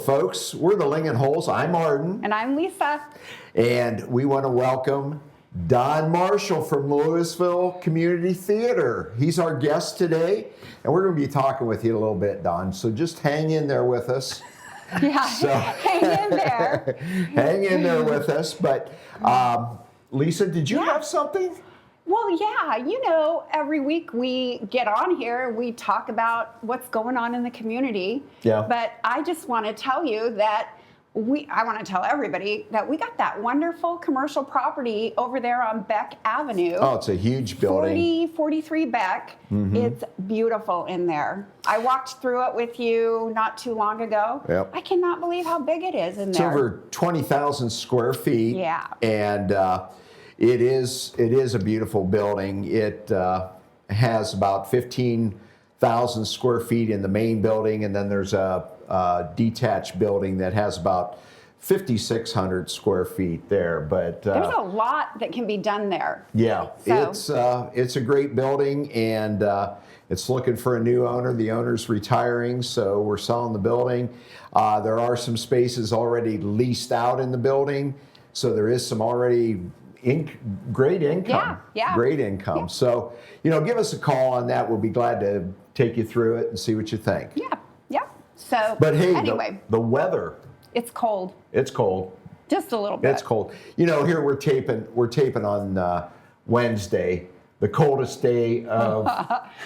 folks, we're the Lingenhoels. I'm Arden. And I'm Lisa. And we want to welcome Don Marshall from Louisville Community Theater. He's our guest today, and we're going to be talking with you a little bit, Don. So just hang in there with us. Yeah, hang in there. Hang in there with us. But Lisa, did you have something? Well, yeah, you know, every week we get on here, we talk about what's going on in the community. Yeah. But I just want to tell you that I want to tell everybody that we got that wonderful commercial property over there on Beck Avenue. Oh, it's a huge building. 43 Beck. Mm-hmm. It's beautiful in there. I walked through it with you not too long ago. Yep. I cannot believe how big it is in It's there. over 20,000 square feet. Yeah. And it is a beautiful building. It has about 15,000 square feet in the main building, and then there's a detached building that has about 5,600 square feet there. But there's a lot that can be done there. Yeah, So. it's a great building, and it's looking for a new owner. The owner's retiring, so we're selling the building. There are some spaces already leased out in the building, so there is some already great income. Yeah. Great income. Yeah. So, give us a call on that. We'll be glad to take you through it and see what you think. Yeah. So, But hey, anyway, the weather. it's cold. It's cold. Just a little bit. It's cold. Here we're taping on Wednesday, the coldest day of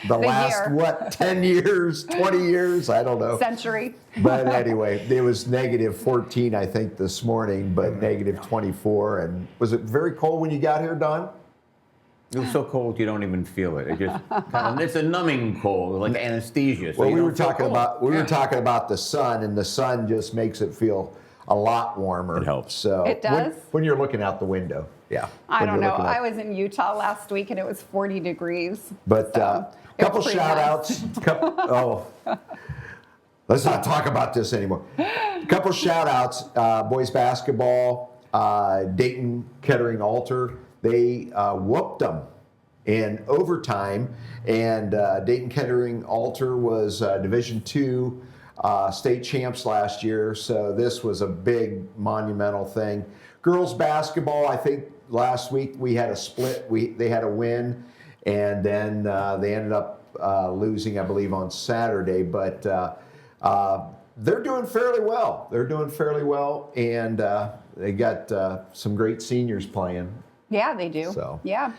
the last, year. 10 years, 20 years? I don't know. Century. But anyway, it was negative 14, I think, this morning, but negative 24. And was it very cold when you got here, Don? It was so cold you don't even feel it. It just it's a numbing cold, like anesthesia. So Well, we were talking about the sun, and the sun just makes it feel a lot warmer. It helps. So It does? when you're looking out the window. Yeah. I when don't you're know. looking out. I was in Utah last week and it was 40 degrees. But So, a couple it was pretty shout nice. outs. Let's not talk about this anymore. A couple shout outs. Boys basketball, Dayton Kettering Altar. They whooped them in overtime. And Dayton Kettering Altar was Division II state champs last year. So this was a big monumental thing. Girls basketball, I think last week we had a split. They had a win. And then they ended up losing, I believe, on Saturday. But they're doing fairly well. And they got some great seniors playing. Yeah, they do. So. Yeah.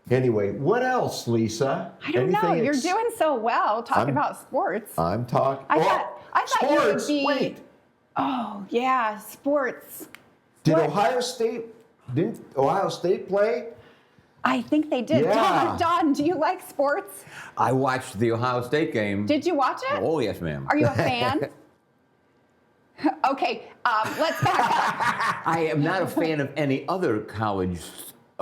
Anyway, what else, Lisa? I don't know. You're doing so well talking about sports. I'm talking. I thought sports. you would be. Wait. Oh, yeah, sports. Didn't What? Ohio State play? I think they did. Yeah. Don, do you like sports? I watched the Ohio State game. Did you watch it? Oh, yes, ma'am. Are you a fan? Okay, let's back up. I am not a fan of any other college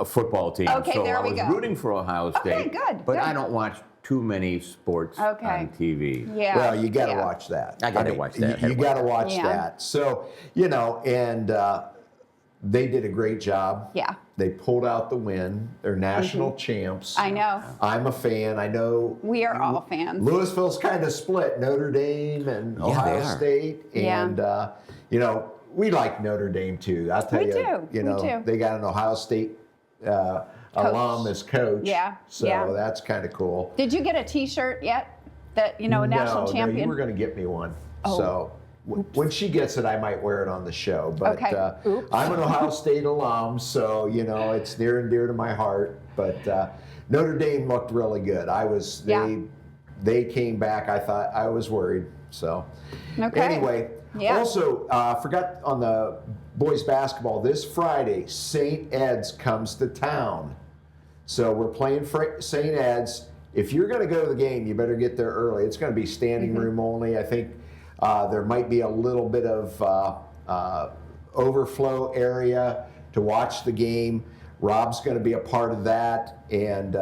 football team. Okay, so there we I was go. rooting for Ohio State. Okay, good, But good. I don't watch too many sports Okay. on TV. Yeah. Well, you got to yeah. watch that. I gotta watch that. You got to watch Yeah. that. So, and they did a great job. Yeah. They pulled out the win. They're national champs. I know. I'm a fan. I know. We are all fans. Louisville's kind of split, Notre Dame and Ohio they are. State. Yeah. And, we like Notre Dame too. I'll tell We you, do. We do. they got an Ohio State alum as coach. Yeah. So Yeah. that's kind of cool. Did you get a T-shirt yet? That a national champion? No, you were going to get me one. Oh. So when she gets it, I might wear it on the show. But Okay. Oops. I'm an Ohio State alum, so it's near and dear to my heart. But Notre Dame looked really good. They came back. I thought I was worried. So Okay. anyway, Yeah. also forgot on the boys basketball this Friday, St. Ed's comes to town. So we're playing St. Ed's. If you're going to go to the game, you better get there early. It's going to be standing room only. I think there might be a little bit of overflow area to watch the game. Rob's going to be a part of that, and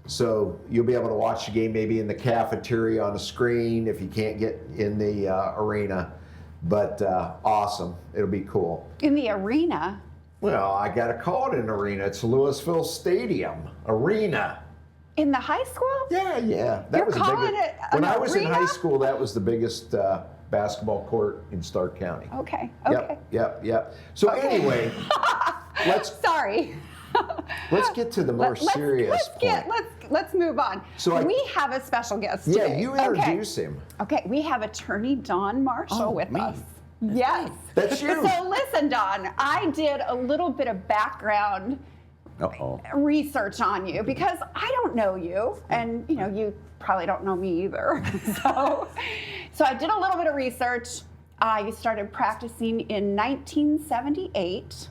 so you'll be able to watch the game maybe in the cafeteria on a screen if you can't get in the arena. But awesome. It'll be cool. In the arena? Well, I got to call it an arena. It's Louisville Stadium Arena. In the high school? Yeah. You're calling it an When I was in arena? high school, that was the biggest basketball court in Stark County. Okay. Yep. So Okay. anyway, Sorry. let's get to the more serious point. Let's move on. So we have a special guest Yeah, today. you introduce him. Okay, we have Attorney Don Marshall with me. us. Yes. That's you. So listen, Don, I did a little bit of background Uh-oh. research on you because I don't know you, and you probably don't know me either. So I did a little bit of research. You started practicing in 1978.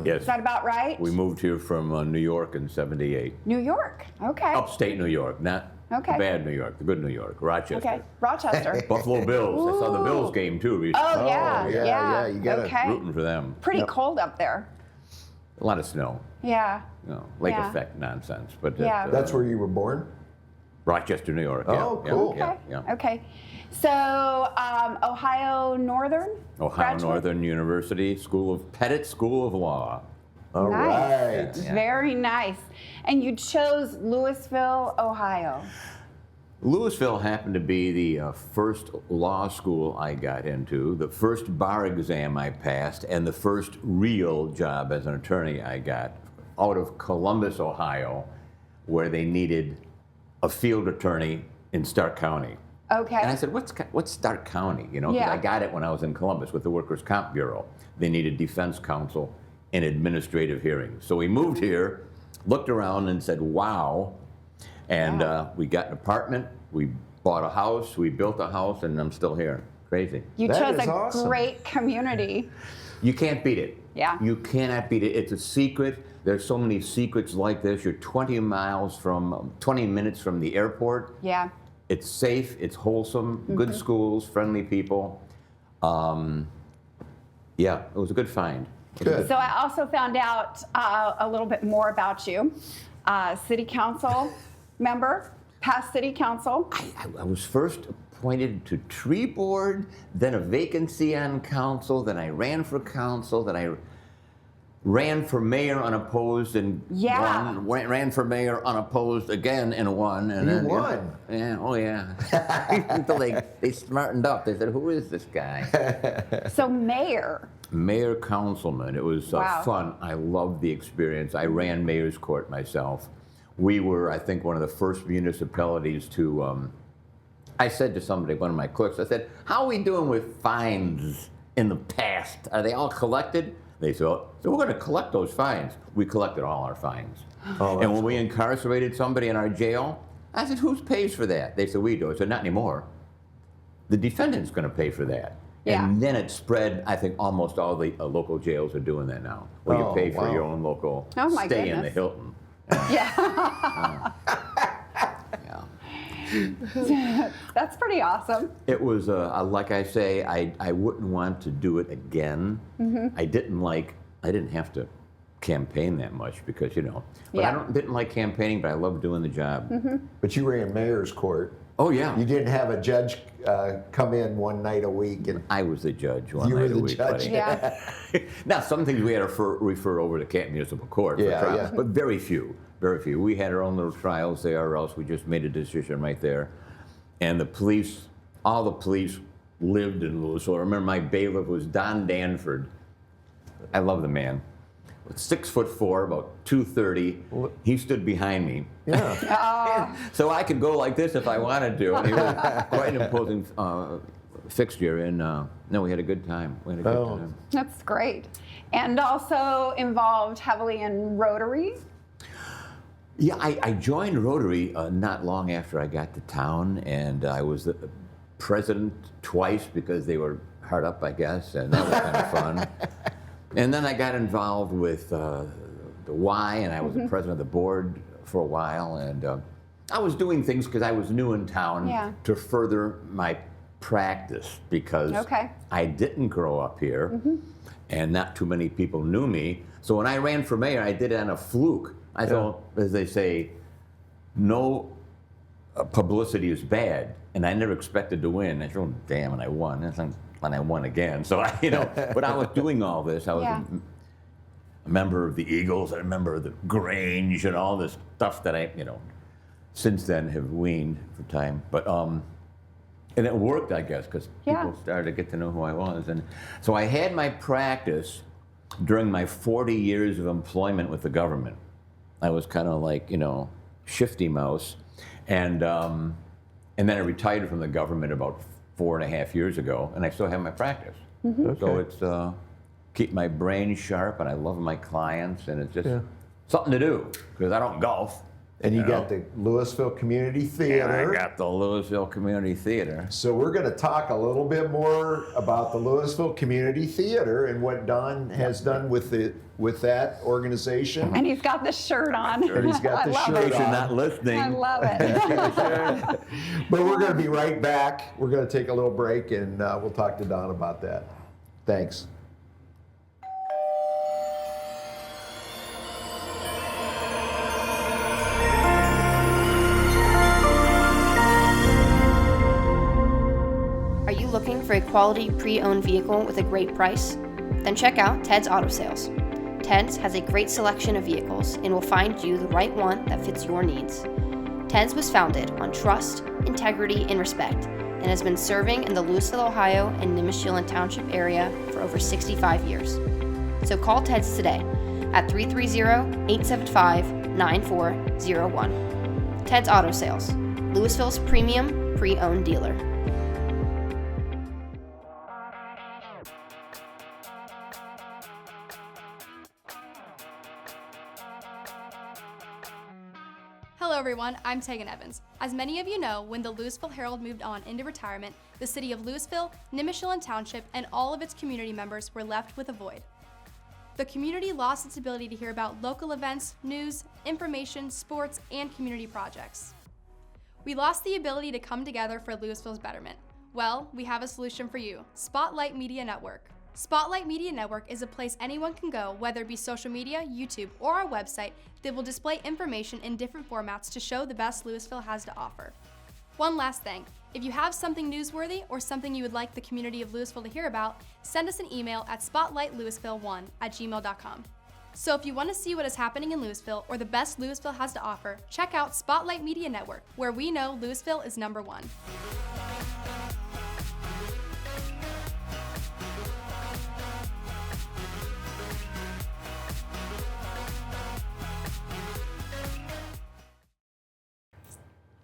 Yes. Is that about right? We moved here from New York in '78. New York. Okay. Upstate New York, not Okay. bad New York, the good New York, Rochester. Okay. Rochester. Buffalo Bills. I saw the Ooh. Bills game too recently. Oh yeah. yeah, you gotta okay. Rooting for them. Pretty Yep. cold up there. A lot of snow. Yeah. Lake Yeah. effect nonsense. But Yeah. That's where you were born? Rochester, New York. Oh, yeah, cool. Yeah, Okay. yeah. Okay. So Ohio Northern. Ohio graduate? Northern University Pettit School of Law. All right. Nice. Very nice. And you chose Louisville, Ohio. Louisville happened to be the first law school I got into, the first bar exam I passed, and the first real job as an attorney I got out of Columbus, Ohio, where they needed a field attorney in Stark County. Okay. And I said, what's Stark County? 'Cause Yeah. I got it when I was in Columbus with the Workers' Comp Bureau. They needed defense counsel and administrative hearings. So we moved here, looked around and said, wow. And Wow. we got an apartment, we bought a house, we built a house, and I'm still here. Crazy. You That chose is a awesome. great community. You can't beat it. Yeah. You cannot beat it. It's a secret. There's so many secrets like this. You're 20 minutes from the airport. Yeah. It's safe, it's wholesome, good schools, friendly people. Yeah, it was a good find. Good. So I also found out a little bit more about you. City council member, past city council. I was first appointed to tree board, then a vacancy on council, then I ran for council, then I ran for mayor unopposed and Yeah. won. Ran for mayor unopposed again and won. And You then, won. Yeah, oh yeah. Until they smartened up. They said, who is this guy? So mayor. Mayor councilman. It was Wow. fun. I loved the experience. I ran mayor's court myself. We were, I think, one of the first municipalities to, I said to somebody, one of my clerks, I said, how are we doing with fines in the past? Are they all collected? They said, so we're going to collect those fines. We collected all our fines. Oh, And when we incarcerated somebody in our jail, I said, who pays for that? They said, we do. I said, not anymore. The defendant's going to pay for that. Yeah. And then it spread. I think almost all the local jails are doing that now, where Oh, you pay for wow. your own local Oh, my stay in the goodness. Hilton. Yeah. Yeah. That's pretty awesome. It was, like I say, I wouldn't want to do it again. Mm-hmm. I didn't have to campaign that much because, but Yeah. I didn't like campaigning, but I loved doing the job. Mm-hmm. But you ran mayor's court. Oh, yeah. You didn't have a judge come in one night a week and I was the judge one You night were a the week. judge. buddy. Yeah. Now, some things we had to refer over to Canton Municipal Court for Yeah, trials, yeah. but very few, very few. We had our own little trials there, or else we just made a decision right there. And all the police lived in Louisville. I remember my bailiff was Don Danford. I love the man. 6'4", about 230. He stood behind me. yeah. So I could go like this if I wanted to. And he was quite an imposing fixture. And no, we had a good time. We had a good Oh. time. That's great. And also involved heavily in Rotary. Yeah, I joined Rotary not long after I got to town, and I was the president twice because they were hard up, I guess, and that was kind of fun. And then I got involved with the Y, and I was the president of the board for a while, and I was doing things because I was new in town Yeah. to further my practice because Okay. I didn't grow up here, and not too many people knew me. So when I ran for mayor, I did it on a fluke. I thought, as they say, no publicity is bad, and I never expected to win. I thought, oh, damn, and I won. And I won again. So but I was doing all this. I was Yeah. a member of the Eagles, and a member of the Grange, and all this stuff that I, since then have weaned for time. But And it worked, I guess, because Yeah. people started to get to know who I was. And so I had my practice during my 40 years of employment with the government. I was kind of like, shifty mouse. And then I retired from the government about 4.5 years ago, and I still have my practice. So it's keep my brain sharp, and I love my clients, and it's just something to do, because I don't golf. And you got the Louisville Community Theater. And I got the Louisville Community Theater. So we're going to talk a little bit more about the Louisville Community Theater and what Don has done with that organization. And he's got the shirt on. And he's got the I love shirt it. In case you're on. not listening. I love it. But we're going to be right back. We're going to take a little break, and we'll talk to Don about that. Thanks. Are you looking for a quality pre-owned vehicle with a great price? Then check out Ted's Auto Sales. Ted's has a great selection of vehicles and will find you the right one that fits your needs. Ted's was founded on trust, integrity, and respect, and has been serving in the Louisville, Ohio and Nimishillen Township area for over 65 years. So call Ted's today at 330-875-9401. Ted's Auto Sales, Louisville's premium pre-owned dealer. Hello everyone, I'm Tegan Evans. As many of you know, when the Louisville Herald moved on into retirement, the city of Louisville, Nimishillen Township, and all of its community members were left with a void. The community lost its ability to hear about local events, news, information, sports, and community projects. We lost the ability to come together for Louisville's betterment. Well, we have a solution for you, Spotlight Media Network. Spotlight Media Network is a place anyone can go, whether it be social media, YouTube, or our website, that will display information in different formats to show the best Louisville has to offer. One last thing, if you have something newsworthy or something you would like the community of Louisville to hear about, send us an email at spotlightlouisville1@gmail.com. So if you want to see what is happening in Louisville or the best Louisville has to offer, check out Spotlight Media Network, where we know Louisville is #1.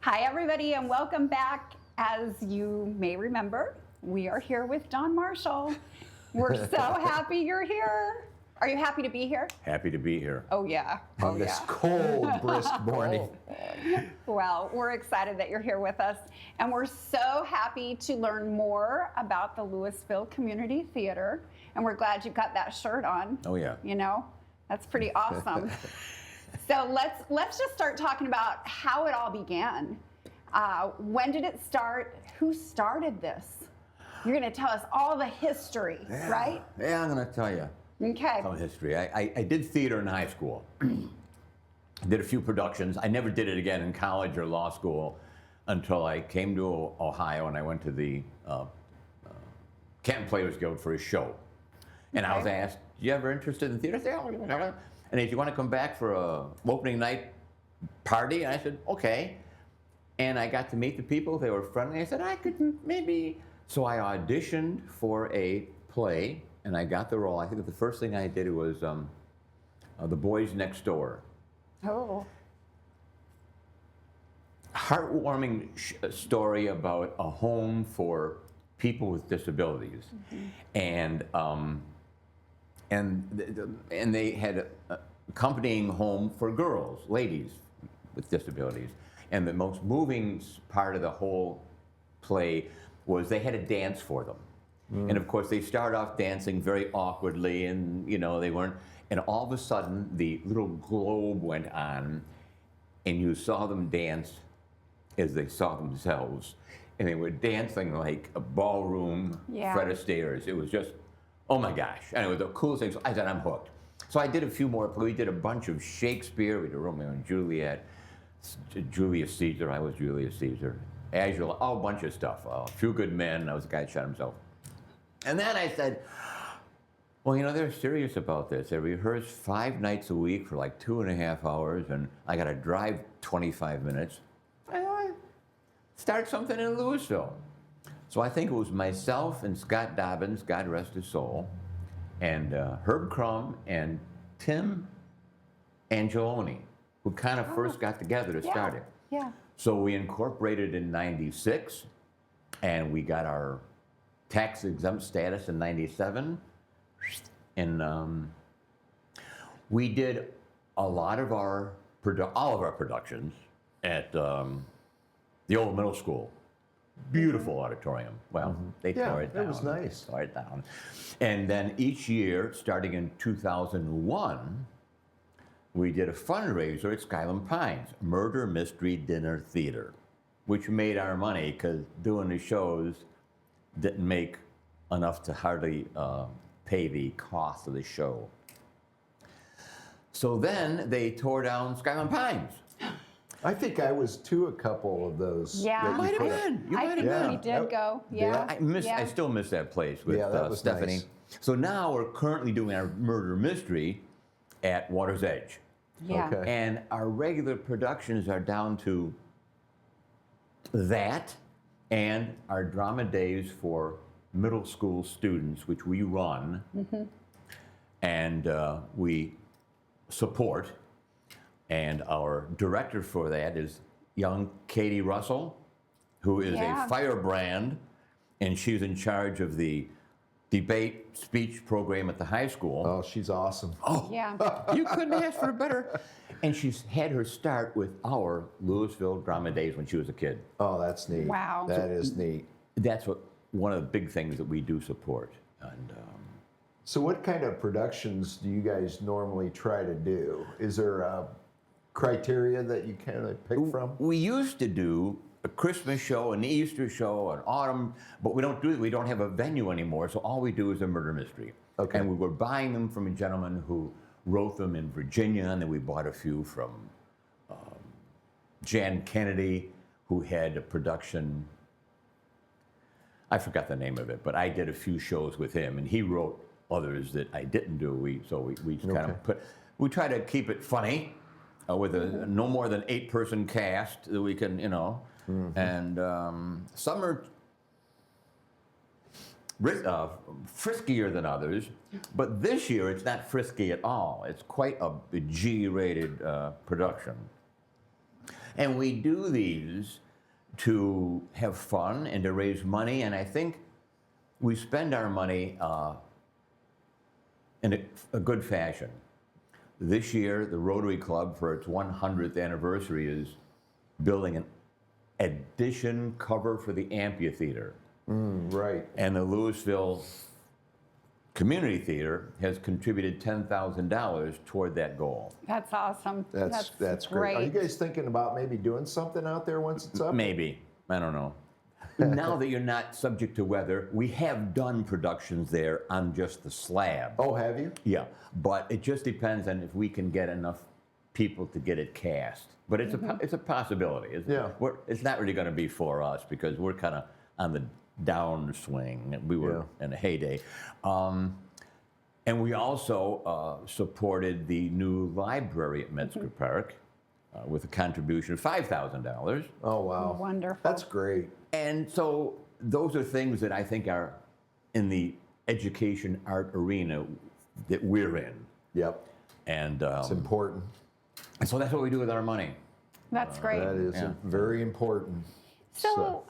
Hi, everybody, and welcome back. As you may remember, we are here with Don Marshall. We're so happy you're here. Are you happy to be here? Happy to be here. Oh, yeah. On this cold, brisk morning. Well, we're excited that you're here with us, and we're so happy to learn more about the Louisville Community Theater, and we're glad you've got that shirt on. Oh, yeah. You know, that's pretty awesome. So let's just start talking about how it all began. When did it start? Who started this? You're going to tell us all the history, right? Yeah, I'm going to tell you Okay. some history. I did theater in high school. Did a few productions. I never did it again in college or law school until I came to Ohio and I went to the Canton Players Guild for a show. And I was asked, you ever interested in theater? I said, "Oh." And if you want to come back for a opening night party? And I said, okay. And I got to meet the people. They were friendly. I said, I could maybe. So I auditioned for a play, and I got the role. I think the first thing I did was The Boys Next Door. Oh. Heartwarming story about a home for people with disabilities. And they had a accompanying home for girls, ladies with disabilities. And the most moving part of the whole play was they had a dance for them. And of course, they start off dancing very awkwardly, and they weren't. And all of a sudden, the little globe went on, and you saw them dance as they saw themselves. And they were dancing like a ballroom Fred Astaire's. It was just, oh my gosh. And it was the coolest thing. So I said, I'm hooked. So I did a few more. We did a bunch of Shakespeare. We did Romeo and Juliet, Julius Caesar. I was Julius Caesar. Azure, a bunch of stuff. A Few Good Men. I was the guy that shot himself. And then I said, well, they're serious about this. They rehearse 5 nights a week for like 2.5 hours, and I got to drive 25 minutes. I start something in Louisville. So I think it was myself and Scott Dobbins, God rest his soul, and Herb Crum and Tim Angeloni, who kind of first got together to start it. Yeah. So we incorporated in 96, and we got our tax exempt status in 97. And we did a lot of our, all of our productions at the old middle school. Beautiful auditorium. Well, they tore it down. It was nice. Tore it down. And then each year, starting in 2001, we did a fundraiser at Skyland Pines, Murder Mystery Dinner Theater, which made our money because doing the shows didn't make enough to hardly pay the cost of the show. So then they tore down Skyland Pines. I think I was to a couple of those. Yeah. that you Might have put up. been. You I might think have we been. did go. Yeah. I still miss that place with Yeah, that was Stephanie. nice. So now we're currently doing our murder mystery at Water's Edge. Yeah. Okay. And our regular productions are down to that and our drama days for middle school students, which we run and we support. And our director for that is young Katie Russell, who is Yeah. a firebrand, and she's in charge of the debate speech program at the high school. Oh, she's awesome. Yeah. You couldn't ask for better. And she's had her start with our Louisville drama days when she was a kid. Oh, that's neat. Wow. That is neat. That's one of the big things that we do support. And So what kind of productions do you guys normally try to do? Is there a criteria that you kind of pick from? we used to do a Christmas show, an Easter show, an autumn, but we don't do it. We don't have a venue anymore, so all we do is a murder mystery. Okay. And we were buying them from a gentleman who wrote them in Virginia, and then we bought a few from Jan Kennedy, who had a production. I forgot the name of it, but I did a few shows with him, and he wrote others that I didn't do. We kind Okay. of we try to keep it funny with a no more than 8-person cast that we can, and some are friskier than others, but this year it's not frisky at all. It's quite a G-rated production. And we do these to have fun and to raise money, and I think we spend our money in a good fashion. This year, the Rotary Club, for its 100th anniversary, is building an addition cover for the amphitheater. Right. And the Louisville Community Theater has contributed $10,000 toward that goal. That's awesome. That's great. Are you guys thinking about maybe doing something out there once it's up? Maybe. I don't know. Now that you're not subject to weather, we have done productions there on just the slab. Oh, have you? Yeah, but it just depends on if we can get enough people to get it cast. But it's a possibility. It's not really going to be for us because we're kind of on the downswing. We were in a heyday. And we also supported the new library at Metzger Park with a contribution of $5,000. Oh, wow. Wonderful. That's great. And so those are things that I think are in the education art arena that we're in. Yep. And It's important. so that's what we do with our money. That's great. That is very important. So,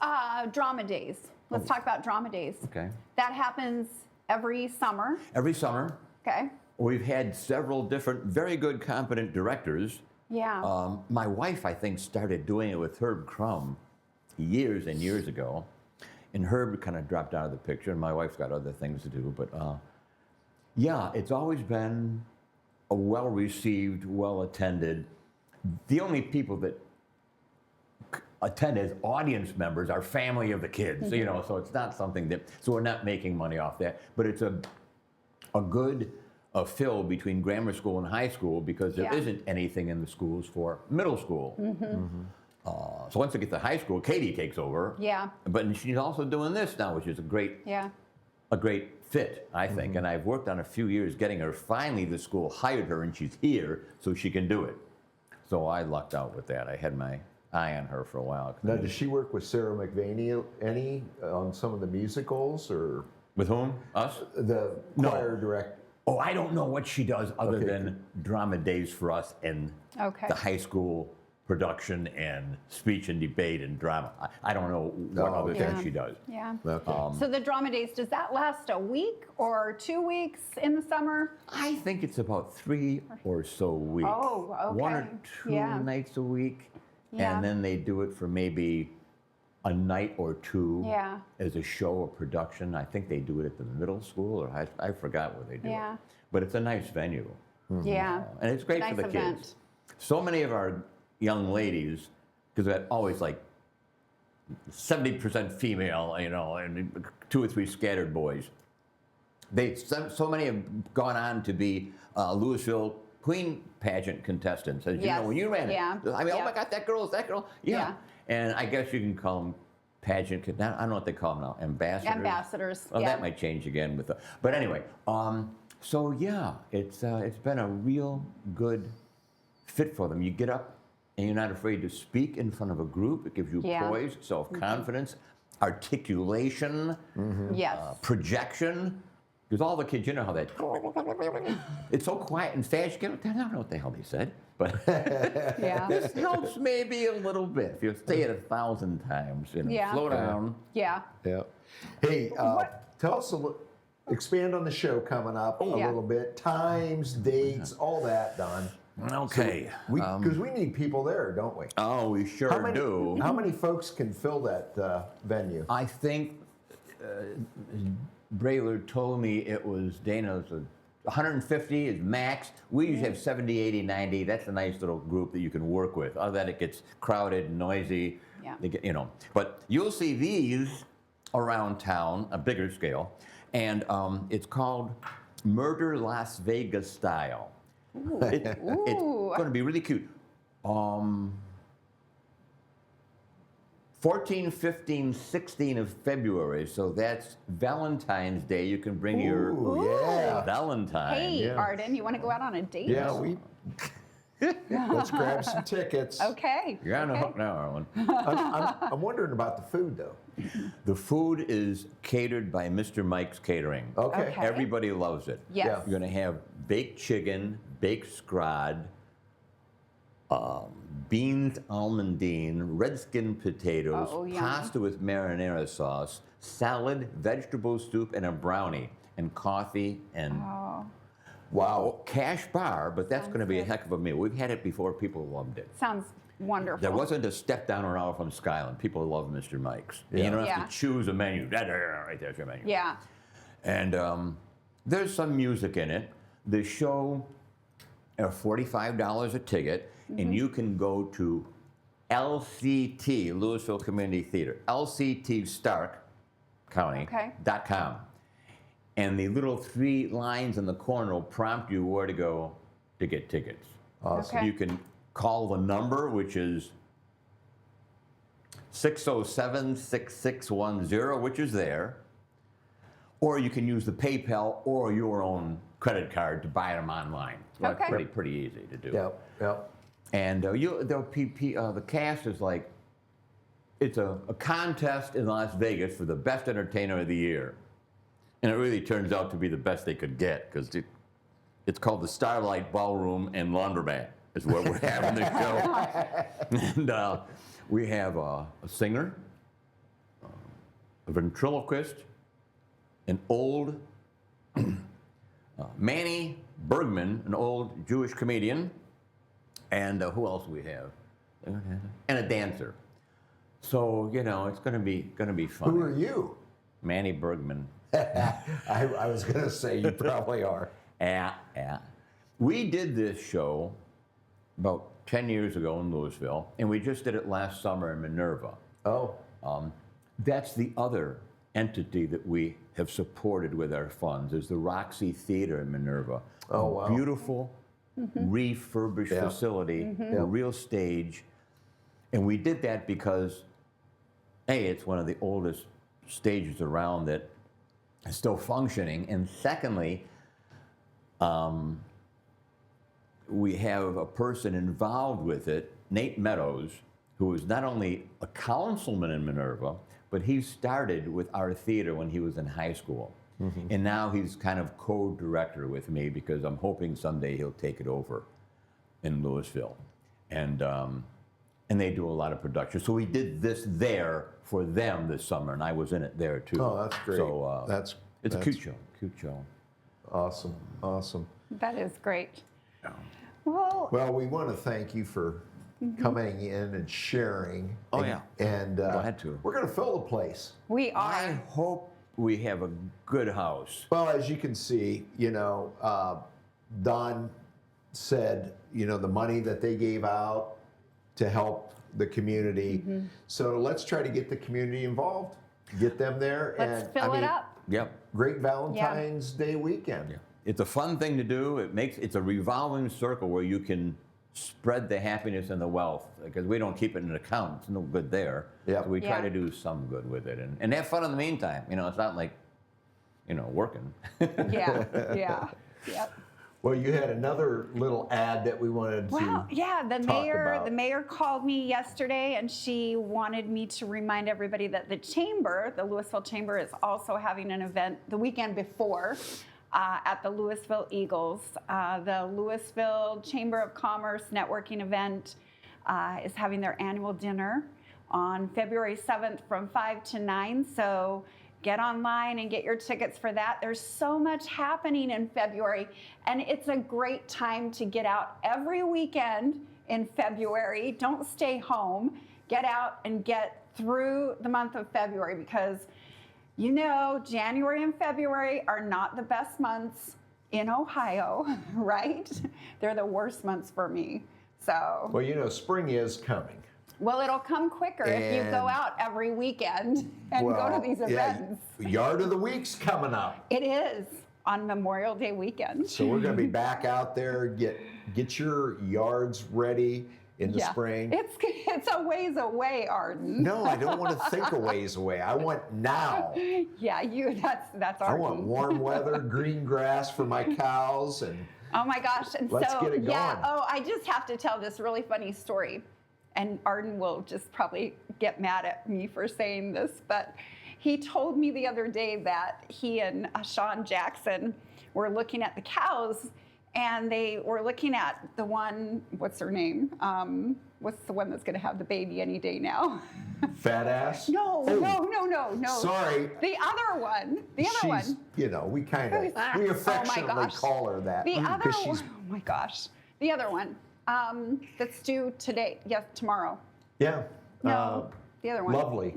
drama days. Let's talk about drama days. Okay. That happens every summer. Every summer, Okay. we've had several different, very good, competent directors. Yeah. My wife, I think, started doing it with Herb Crum years and years ago. And Herb kind of dropped out of the picture, and my wife's got other things to do. But yeah, it's always been a well-received, well-attended. The only people that attend as audience members are family of the kids, so it's not something that, so we're not making money off that. But it's a good fill between grammar school and high school because there isn't anything in the schools for middle school. So once we get to high school, Katie takes over. Yeah. But she's also doing this now, which is a great fit, I think. And I've worked on a few years getting her. Finally, the school hired her, and she's here, so she can do it. So I lucked out with that. I had my eye on her for a while. Now, does she work with Sarah McVaney any on some of the musicals, or With whom? Us? the No. choir direct? Oh, I don't know what she does other Okay. than drama days for us and Okay. the high school production and speech and debate and drama. I don't know what Oh, other okay. things she does. Yeah. Okay. So the drama days, does that last a week or 2 weeks in the summer? I think it's about 3 or so weeks. Oh, okay. 1 or 2 Yeah. nights a week. Yeah. And then they do it for maybe a night or 2 Yeah. as a show or production. I think they do it at the middle school, or I forgot where they do Yeah. it. But it's a nice venue. Yeah. And it's great Nice for the event. kids. So many of our young ladies, because they're always like 70% female, and 2 or 3 scattered boys. So many have gone on to be Louisville Queen pageant contestants. As you Yes. know, when you ran it, Yeah. I mean, oh Yeah. my God, that girl is that girl. Yeah. Yeah. And I guess you can call them pageant. I don't know what they call them now. Ambassadors. Ambassadors. Well, yeah. that might change again with the. But anyway, so yeah, it's been a real good fit for them. You get up and you're not afraid to speak in front of a group. It gives you Yeah. poise, self-confidence, articulation, Yes. projection. Because all the kids, you know how that. It's so quiet and fast. I don't know what the hell they said, but yeah. this helps maybe a little bit. If you say it 1,000 times, Yeah. slow down. Yeah. Yeah. Hey, tell us expand on the show coming up a Yeah. little bit. Times, dates, all that, Don. Okay. Because we need people there, don't we? Oh, we sure do. How many folks can fill that venue? I think Braylor told me it was, Dana's 150 is max. We usually have 70, 80, 90. That's a nice little group that you can work with. Other than that, it gets crowded and noisy. Yeah. They get, But you'll see these around town, a bigger scale, and it's called Murder Las Vegas Style. It's going to be really cute. 14, 15, 16 of February, so that's Valentine's Day. You can bring your yeah. Valentine. Hey, Yeah. Arden, you want to go out on a date? Yeah, let's grab some tickets. Okay. You're on the hook now, Arlen. I'm wondering about the food, though. The food is catered by Mr. Mike's Catering. Okay. Okay. Everybody loves it. Yes. Yeah. You're going to have baked chicken, baked scrod, beans almondine, red skin potatoes, Oh, yummy. pasta with marinara sauce, salad, vegetable soup, and a brownie, and coffee, and Oh, Wow. cash bar, but that's Sounds going to be a good. heck of a meal. We've had it before. People loved it. sounds wonderful. There wasn't a step down or out from Skyland. People love Mr. Mike's. And you don't have Yeah. to choose a menu. Right there's your menu. Yeah. And there's some music in it. The show are $45 a ticket, Mm-hmm. and you can go to LCT, Louisville Community Theater, LCT Stark County Okay. .com. And the little 3 lines in the corner will prompt you where to go to get tickets. Awesome. Okay. You can call the number, which is 607-6610, which is there. Or you can use the PayPal or your own credit card to buy them online. Well, Okay. It's pretty easy to do. Yep. Yep. And the cast is like, it's a contest in Las Vegas for the best entertainer of the year. And it really turns out to be the best they could get, because it's called the Starlight Ballroom and Laundromat is what we're having this show. And we have a singer, a ventriloquist, an old Manny Bergman, an old Jewish comedian, and who else do we have? And a dancer. So it's going to be fun. Who are you? Manny Bergman. I was going to say you probably are. Yeah. We did this show about 10 years ago in Louisville, and we just did it last summer in Minerva. Oh. That's the other entity that we have supported with our funds, is the Roxy Theater in Minerva. Oh, wow. A beautiful, refurbished Yeah. facility, a real stage. And we did that because, A, it's one of the oldest stages around that is still functioning. And secondly, we have a person involved with it, Nate Meadows, who was not only a councilman in Minerva, but he started with our theater when he was in high school. And now he's kind of co-director with me because I'm hoping someday he'll take it over in Louisville. And they do a lot of production. So we did this there for them this summer, and I was in it there too. Oh, that's great. So it's a that's cute show. Awesome, awesome. That is great. Yeah. Well, we want to thank you for coming in and sharing. Oh, and, yeah. And Glad to. we're going to fill the place. We I are. hope we have a good house. Well, as you can see, Don said, the money that they gave out to help the community. So let's try to get the community involved, get them there. Let's fill it up. Yep. Great Valentine's Day weekend. Yeah. It's a fun thing to do. It's a revolving circle where you can spread the happiness and the wealth, because we don't keep it in an account. It's no good there. Yeah. So we try Yeah. to do some good with it and have fun in the meantime. It's not like, working. Yeah. Yep. Well, you had another little ad that we wanted to Well, yeah, the talk mayor about. the mayor called me yesterday, and she wanted me to remind everybody that the chamber, the Louisville Chamber, is also having an event the weekend before at the Louisville Eagles. The Louisville Chamber of Commerce networking event is having their annual dinner on February 7th from 5 to 9. So get online and get your tickets for that. There's so much happening in February, and it's a great time to get out every weekend in February. Don't stay home. Get out and get through the month of February, because January and February are not the best months in Ohio, right? They're the worst months for me. So, Well, spring is coming. well, it'll come quicker if you go And- out every weekend and go to these events. Yard of the Week's coming up. It is on Memorial Day weekend. So we're going to be back out there. Get your yards ready in the spring. It's a ways away, Arden. No, I don't want to think a ways away. I want now. Yeah, that's I Arden. want warm weather, green grass for my cows, and Oh my gosh. And Let's so, get it yeah, going. I just have to tell this really funny story. And Arden will just probably get mad at me for saying this, but he told me the other day that he and Sean Jackson were looking at the cows, and they were looking at the one, what's her name? What's the one that's going to have the baby any day now? fat ass. No. Sorry. The other one. The other one. We kind of, Who's- we oh my affectionately gosh. call her that. The other 'cause one. she's, Oh my gosh. The other one. That's due today. Yes, tomorrow. yeah. No, the other one. Lovely.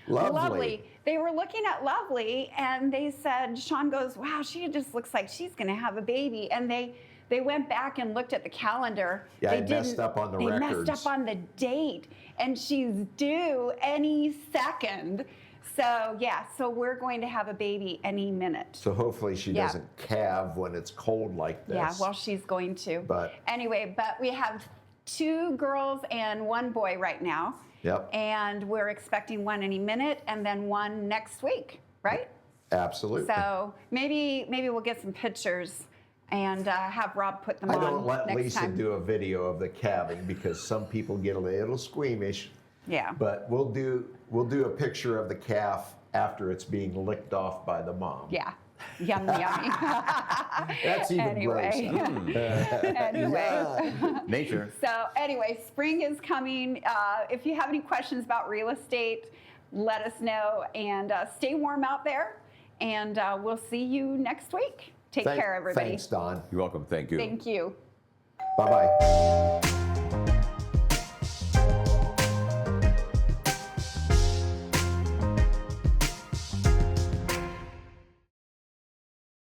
Lovely. They were looking at Lovely, and they said, Sean goes, wow, she just looks like she's going to have a baby. And they went back and looked at the calendar. Yeah, they I messed up on the They records. messed up on the date, and she's due any second. So, so we're going to have a baby any minute. So hopefully she Yeah. doesn't calve when it's cold like this. Yeah, well, she's going to. But- anyway, we have 2 girls and 1 boy right now. Yep. And we're expecting 1 any minute, and then 1 next week, right? Absolutely. So maybe we'll get some pictures and have Rob put them I on don't let next Lisa time. do a video of the calving because some people get a little squeamish. Yeah. But we'll do a picture of the calf after it's being licked off by the mom. Yeah. Yummy. That's even Anyway. gross. Anyway. Nature. So anyway, spring is coming. If you have any questions about real estate, let us know, and stay warm out there. And we'll see you next week. Take care, everybody. Thanks, Don. You're welcome. Thank you. Thank you. Bye-bye.